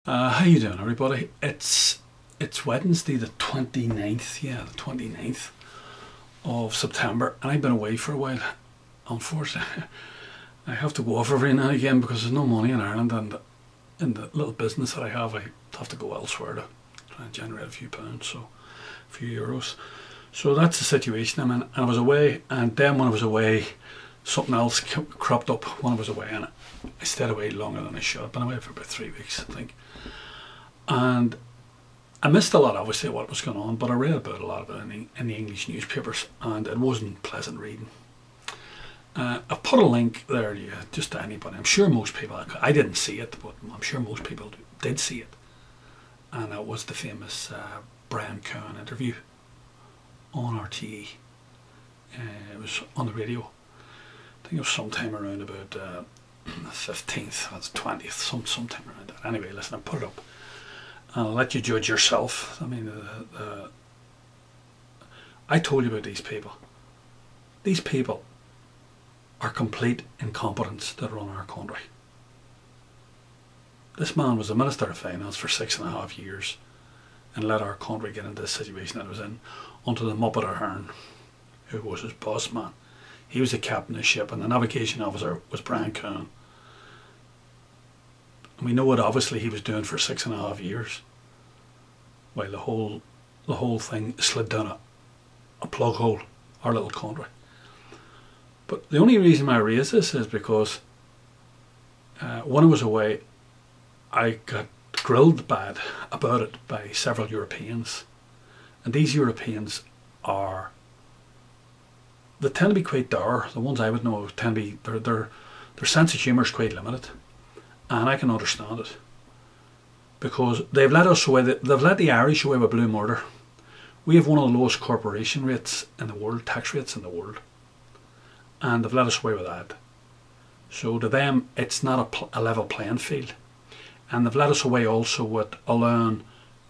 How you doing, everybody? It's Wednesday the 29th, yeah, the 29th of September, and I've been away for a while. Unfortunately, I have to go off every now and again because there's no money in Ireland, and in the little business that I have to go elsewhere to try and generate a few pounds, so a few euros. So that's the situation I'm in. And I was away, and then when I was away, something else cropped up when I was away, and I stayed away longer than I should. I've been away for about 3 weeks, I think. And I missed a lot, obviously, of what was going on, but I read about a lot of it in the English newspapers, and it wasn't pleasant reading. I've put a link there to you, just to anybody. I'm sure most people, I didn't see it, but I'm sure most people did see it. And that was the famous Brian COWEN interview on RTE. It was on the radio. I think it was sometime around about the 15th or the 20th, sometime around that. Anyway, listen, I put it up. And I'll let you judge yourself. I mean, I told you about these people. These people are complete incompetence that run our country. This man was the Minister of Finance for 6.5 years and let our country get into the situation that it was in until the Muppet Ahern, who was his boss man. He was the captain of the ship, and the navigation officer was Brian COWEN. And we know what obviously he was doing for 6.5 years, while the whole thing slid down a plug hole, our little country. But the only reason I raise this is because when I was away, I got grilled bad about it by several Europeans, and these Europeans they tend to be quite dour. The ones I would know tend to be their sense of humour is quite limited, and I can understand it because they've let us away. They've let the Irish away with blue murder. We have one of the lowest corporation rates in the world, tax rates in the world, and they've let us away with that. So to them, it's not a level playing field, and they've let us away also with allowing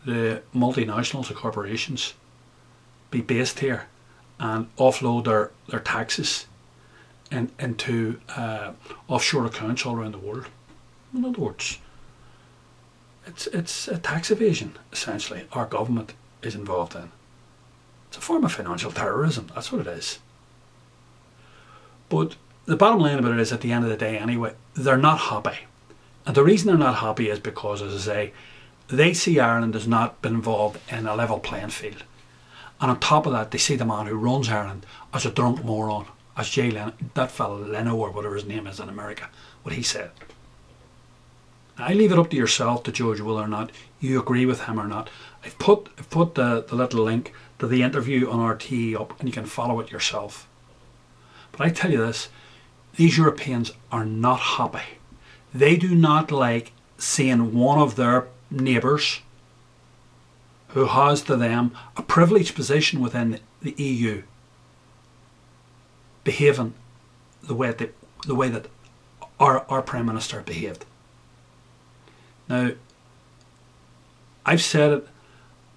the multinationals, the corporations, be based here and offload their taxes into offshore accounts all around the world. In other words, it's a tax evasion, essentially, our government is involved in. It's a form of financial terrorism, that's what it is. But the bottom line about it is, at the end of the day anyway, they're not happy. And the reason they're not happy is because, as I say, they see Ireland as not been involved in a level playing field. And on top of that, they see the man who runs Ireland as a drunk moron, as Jay Leno, that fellow LENO or whatever his name is in America, what he said. Now, I leave it up to yourself to judge whether or not you agree with him or not. I've put the little link to the interview on RTE up, and you can follow it yourself. But I tell you this, these Europeans are not happy. They do not like seeing one of their neighbours who has to them a privileged position within the EU behaving the way that our Prime Minister behaved. Now, I've said it,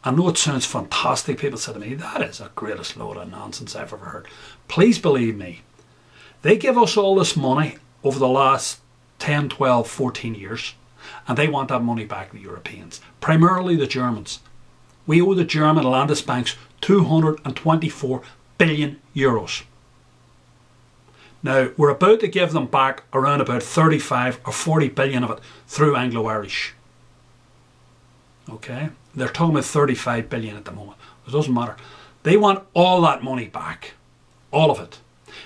I know it sounds fantastic. People say to me, that is the greatest load of nonsense I've ever heard. Please believe me, they give us all this money over the last 10, 12, 14 years, and they want that money back, the Europeans, primarily the Germans. We owe the German Landesbanks 224 billion euros. Now, we're about to give them back around about 35 or 40 billion of it through Anglo-Irish. Okay? They're talking about 35 billion at the moment. It doesn't matter. They want all that money back. All of it.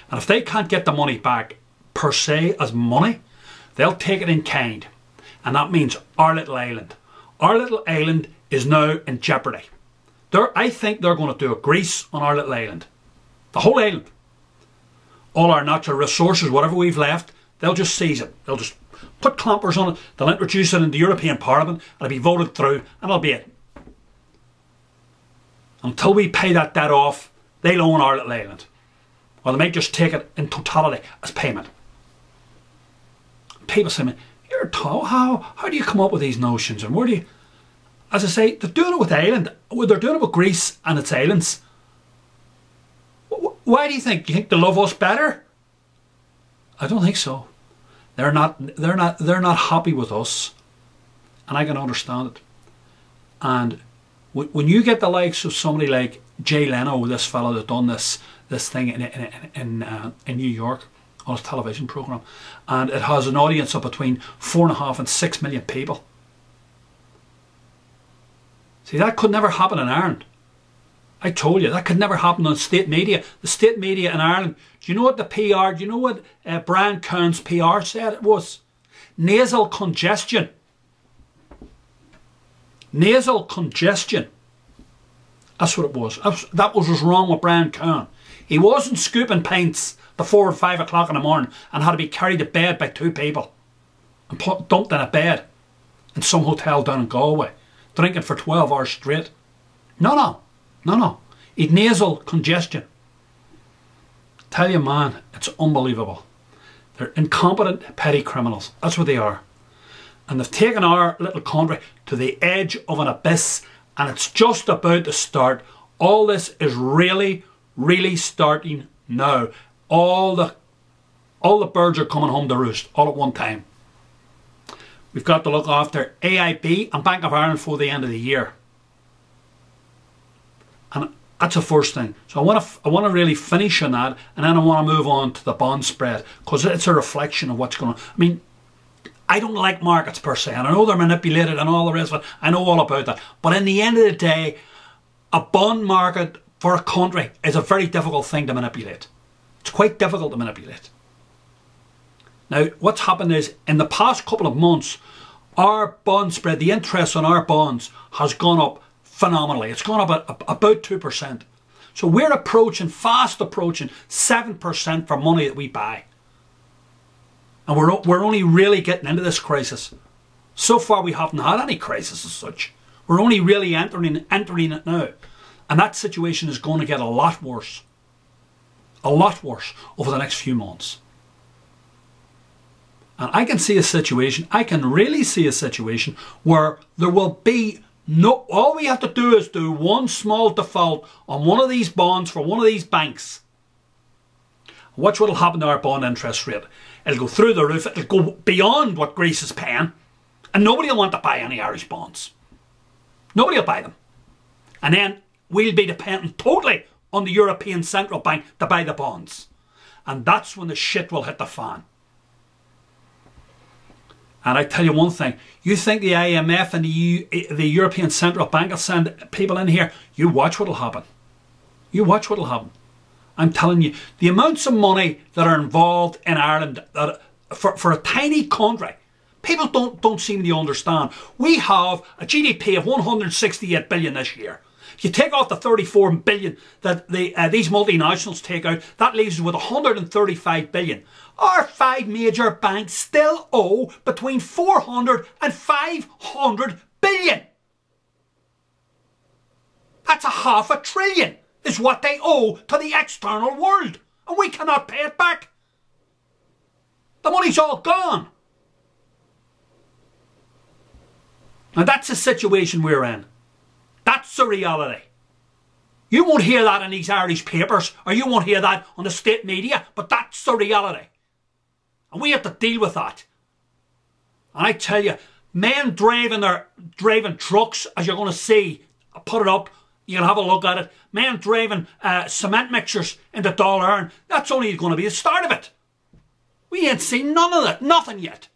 And if they can't get the money back per se as money, they'll take it in kind. And that means our little island. Our little island is now in jeopardy. I think they're going to do a Greece on our little island. The whole island. All our natural resources, whatever we've left, they'll just seize it. They'll just put clampers on it. They'll introduce it in the European Parliament. It'll be voted through, and that'll be it. Until we pay that debt off, they'll own our little island. Or they might just take it in totality as payment. People say to me, you're tall, how do you come up with these notions, and where do you... As I say, they're doing it with Ireland. They're doing it with Greece and its islands. Why do you think? Do you think they love us better? I don't think so. They're not happy with us, and I can understand it. And when you get the likes of somebody like Jay Leno, this fellow that done this thing in New York on his television program, and it has an audience of between 4.5 and 6 million people. See, that could never happen in Ireland. I told you, that could never happen on state media. The state media in Ireland, do you know what the PR, do you know what Brian Kearns' PR said it was? Nasal congestion. Nasal congestion. That's what it was. That was what's wrong with Brian Kearns. He wasn't scooping pints at 4 or 5 o'clock in the morning and had to be carried to bed by 2 people and dumped in a bed in some hotel down in Galway, drinking for 12 hours straight. No. He'd nasal congestion. Tell you, man, it's unbelievable. They're incompetent, petty criminals. That's what they are. And they've taken our little country to the edge of an abyss, and it's just about to start. All this is really, really starting now. All the birds are coming home to roost all at one time. We've got to look after AIB and Bank of Ireland for the end of the year. And that's the first thing. So I want to really finish on that, and then I want to move on to the bond spread, because it's a reflection of what's going on. I mean, I don't like markets per se, and I know they're manipulated and all the rest of it. I know all about that. But in the end of the day, a bond market for a country is a very difficult thing to manipulate. It's quite difficult to manipulate. Now, what's happened is, in the past couple of months, our bond spread, the interest on our bonds, has gone up phenomenally. It's gone up about 2%. So we're fast approaching 7% for money that we buy. And we're only really getting into this crisis. So far we haven't had any crisis as such. We're only really entering it now. And that situation is going to get a lot worse. A lot worse over the next few months. And I can see a situation, I can really see a situation where there will be no, all we have to do is do one small default on one of these bonds for one of these banks. Watch what will happen to our bond interest rate. It'll go through the roof, it'll go beyond what Greece is paying, and nobody will want to buy any Irish bonds. Nobody will buy them. And then we'll be dependent totally on the European Central Bank to buy the bonds. And that's when the shit will hit the fan. And I tell you one thing, you think the IMF and the European Central Bank will send people in here, you watch what will happen. You watch what will happen. I'm telling you, the amounts of money that are involved in Ireland that for a tiny country, people don't seem to understand. We have a GDP of 168 billion this year. If you take off the 34 billion that these multinationals take out, that leaves us with 135 billion. Our 5 major banks still owe between 400 and 500 billion. That's $500 billion is what they owe to the external world. And we cannot pay it back. The money's all gone. And that's the situation we're in. That's the reality. You won't hear that in these Irish papers, or you won't hear that on the state media, but that's the reality. And we have to deal with that. And I tell you, men driving trucks, as you're going to see, I'll put it up, you can have a look at it. Men driving cement mixers into Dáil Éireann, that's only going to be the start of it. We ain't seen none of that, nothing yet.